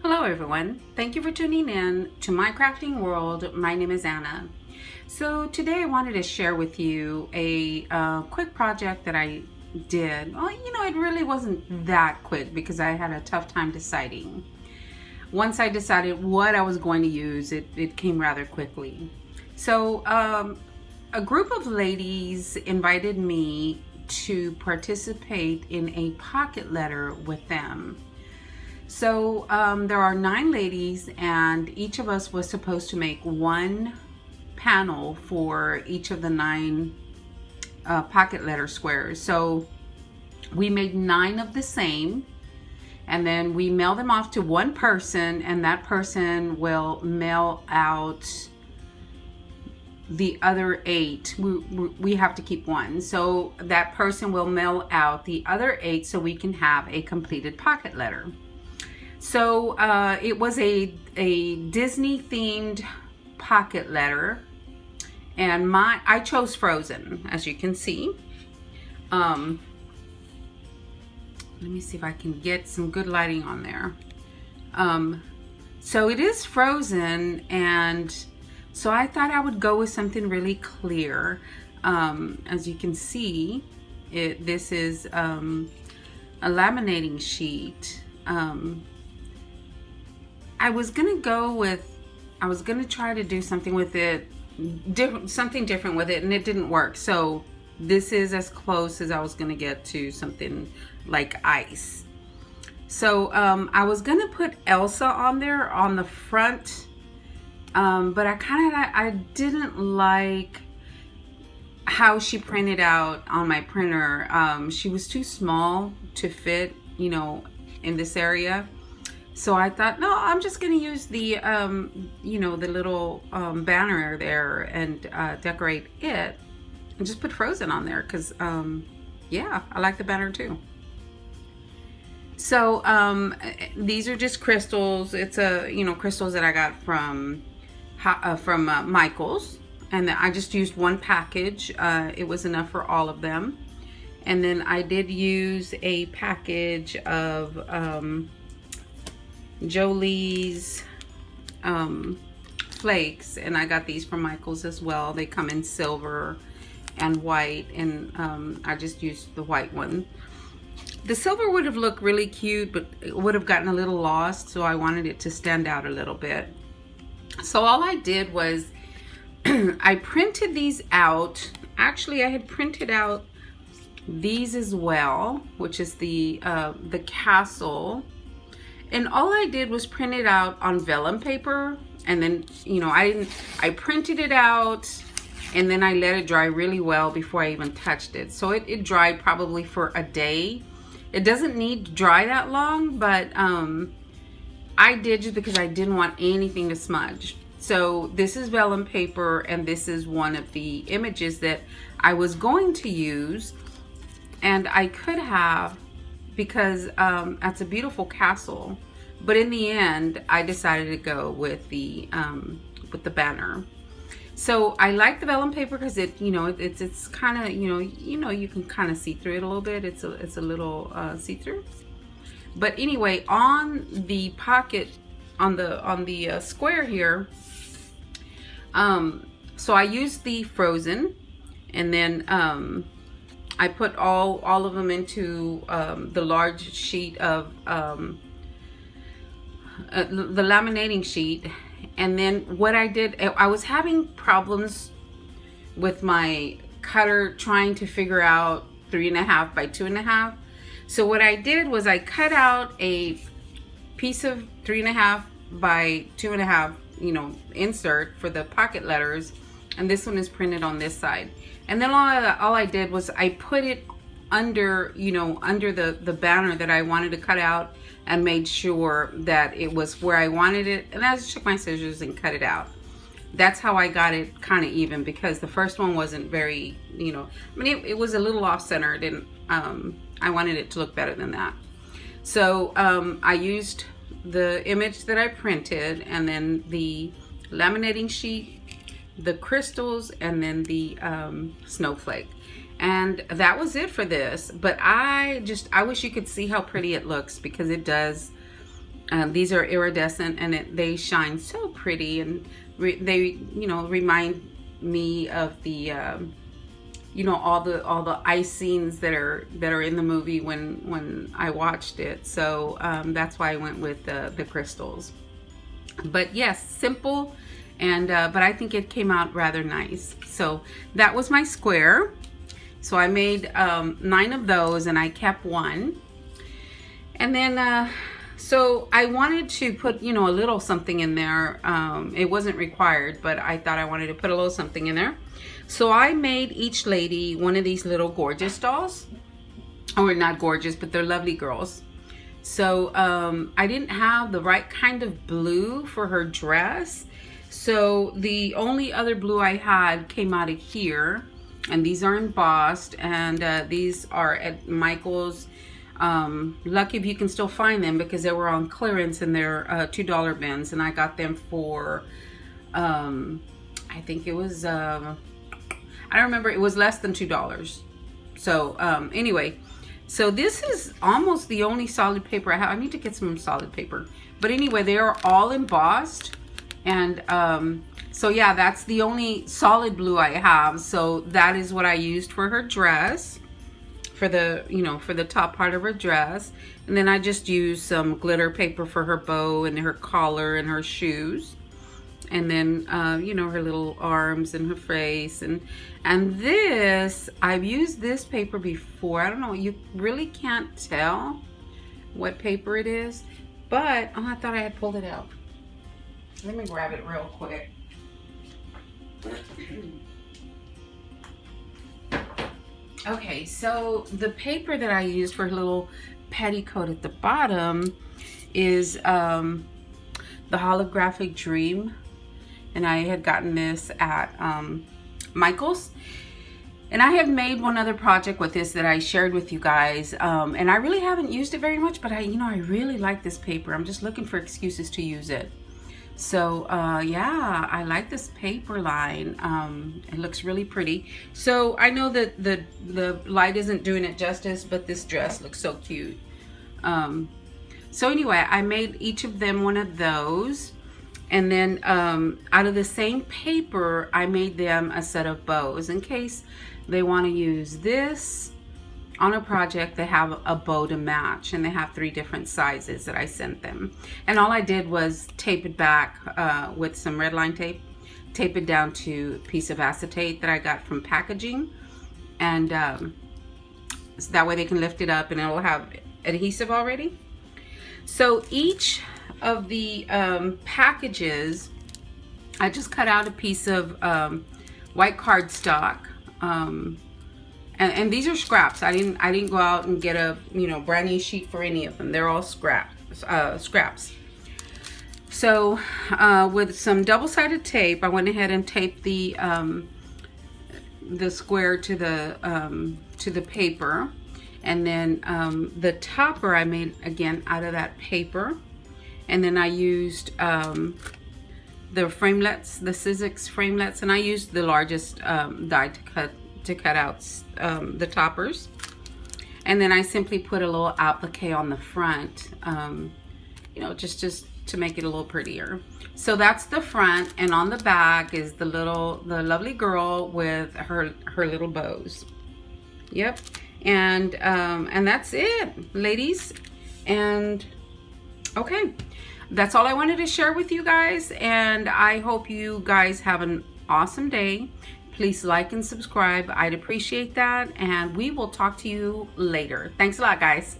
Hello everyone, thank you for tuning in to my crafting world. My name is Anna. So today I wanted to share with you a quick project that I did. Well, it really wasn't that quick because I had a tough time deciding. Once I decided what I was going to use, it came rather quickly. So a group of ladies invited me to participate in a pocket letter with them. So there are 9 ladies, and each of us was supposed to make one panel for each of the 9 pocket letter squares. So we made 9 of the same, and then we mail them off to one person, and that person will mail out the other 8. We have to keep one. So that person will mail out the other 8 so we can have a completed pocket letter. So it was a Disney themed pocket letter, and I chose Frozen, as you can see. Let me see if I can get some good lighting on there. So it is Frozen, and so I thought I would go with something really clear. As you can see, this is a laminating sheet. I was gonna try to do something with it, something different with it, and it didn't work. So this is as close as I was gonna get to something like ice. So I was gonna put Elsa on there on the front, but I didn't like how she printed out on my printer. She was too small to fit, in this area. So I thought, no, I'm just going to use the, the little banner there and decorate it and just put Frozen on there because, yeah, I like the banner too. So these are just crystals. It's crystals that I got from Michael's, and I just used one package. It was enough for all of them. And then I did use a package of Jolie's flakes, and I got these from Michael's as well. They come in silver and white, and I just used the white one. The silver would have looked really cute, but it would have gotten a little lost, so I wanted it to stand out a little bit. So all I did was I printed these out. Actually, I had printed out these as well, which is the castle. And all I did was print it out on vellum paper, and then I printed it out, and then I let it dry really well before I even touched it. So it dried probably for a day. It doesn't need to dry that long, but I did just because I didn't want anything to smudge. So this is vellum paper, and this is one of the images that I was going to use, and I could have, because that's a beautiful castle, but in the end I decided to go with the banner. So I like the vellum paper because it's kind of you can kind of see through it a little bit. It's a little see-through. But anyway, on the pocket, on the square here, so I used the Frozen, and then I put all of them into the large sheet of the laminating sheet. And then what I did, I was having problems with my cutter trying to figure out 3.5 by 2.5. So what I did was I cut out a piece of 3.5 by 2.5, insert for the pocket letters, and this one is printed on this side. And then all I did was I put it under, under the banner that I wanted to cut out, and made sure that it was where I wanted it. And I just took my scissors and cut it out. That's how I got it kind of even, because the first one wasn't very, it was a little off center. It didn't, I wanted it to look better than that. So I used the image that I printed, and then the laminating sheet, the crystals, and then the snowflake. And that was it for this. But I wish you could see how pretty it looks, because it does These are iridescent, and they shine so pretty, and they, you know, remind me of the you know, all the ice scenes that are in the movie when I watched it. So that's why I went with the crystals. But yes, simple, and but I think it came out rather nice. So that was my square. So I made 9 of those, and I kept one. And then so I wanted to put, you know, a little something in there. It wasn't required, but I thought I wanted to put a little something in there. So I made each lady one of these little gorgeous dolls. Or not gorgeous, but they're lovely girls. So I didn't have the right kind of blue for her dress. So the only other blue I had came out of here. And these are embossed. And these are at Michael's. Lucky if you can still find them, because they were on clearance, and they're $2 bins. And I got them for, I think it was... I don't remember, it was less than $2. So anyway, so this is almost the only solid paper I have. I need to get some solid paper. But anyway, they are all embossed. And so yeah, that's the only solid blue I have. So that is what I used for her dress, for the, you know, for the top part of her dress. And then I just used some glitter paper for her bow and her collar and her shoes. And then, you know, her little arms and her face. And this, I've used this paper before. I don't know, you really can't tell what paper it is. But, oh, I thought I had pulled it out. Let me grab it real quick. Okay, so the paper that I used for her little petticoat at the bottom is the Holographic Dream. And I had gotten this at Michael's. And I have made one other project with this that I shared with you guys. And I really haven't used it very much, but I really like this paper. I'm just looking for excuses to use it. So yeah, I like this paper line. It looks really pretty. So I know that the light isn't doing it justice, but this dress looks so cute. So anyway, I made each of them one of those. And then out of the same paper, I made them a set of bows in case they want to use this on a project. They have a bow to match, and they have 3 different sizes that I sent them. And all I did was tape it back with some red line tape, tape it down to a piece of acetate that I got from packaging, and so that way they can lift it up and it'll have adhesive already. So each of the packages, I just cut out a piece of white cardstock, and these are scraps. I didn't go out and get a brand new sheet for any of them. They're all scraps. So with some double-sided tape, I went ahead and taped the square to the paper, and then the topper I made again out of that paper. And then I used the framelets, the Sizzix framelets, and I used the largest die to cut out the toppers. And then I simply put a little applique on the front, just to make it a little prettier. So that's the front, and on the back is the lovely girl with her little bows. Yep, and that's it, ladies. And okay, that's all I wanted to share with you guys, and I hope you guys have an awesome day. Please like and subscribe. I'd appreciate that, and we will talk to you later. Thanks a lot, guys.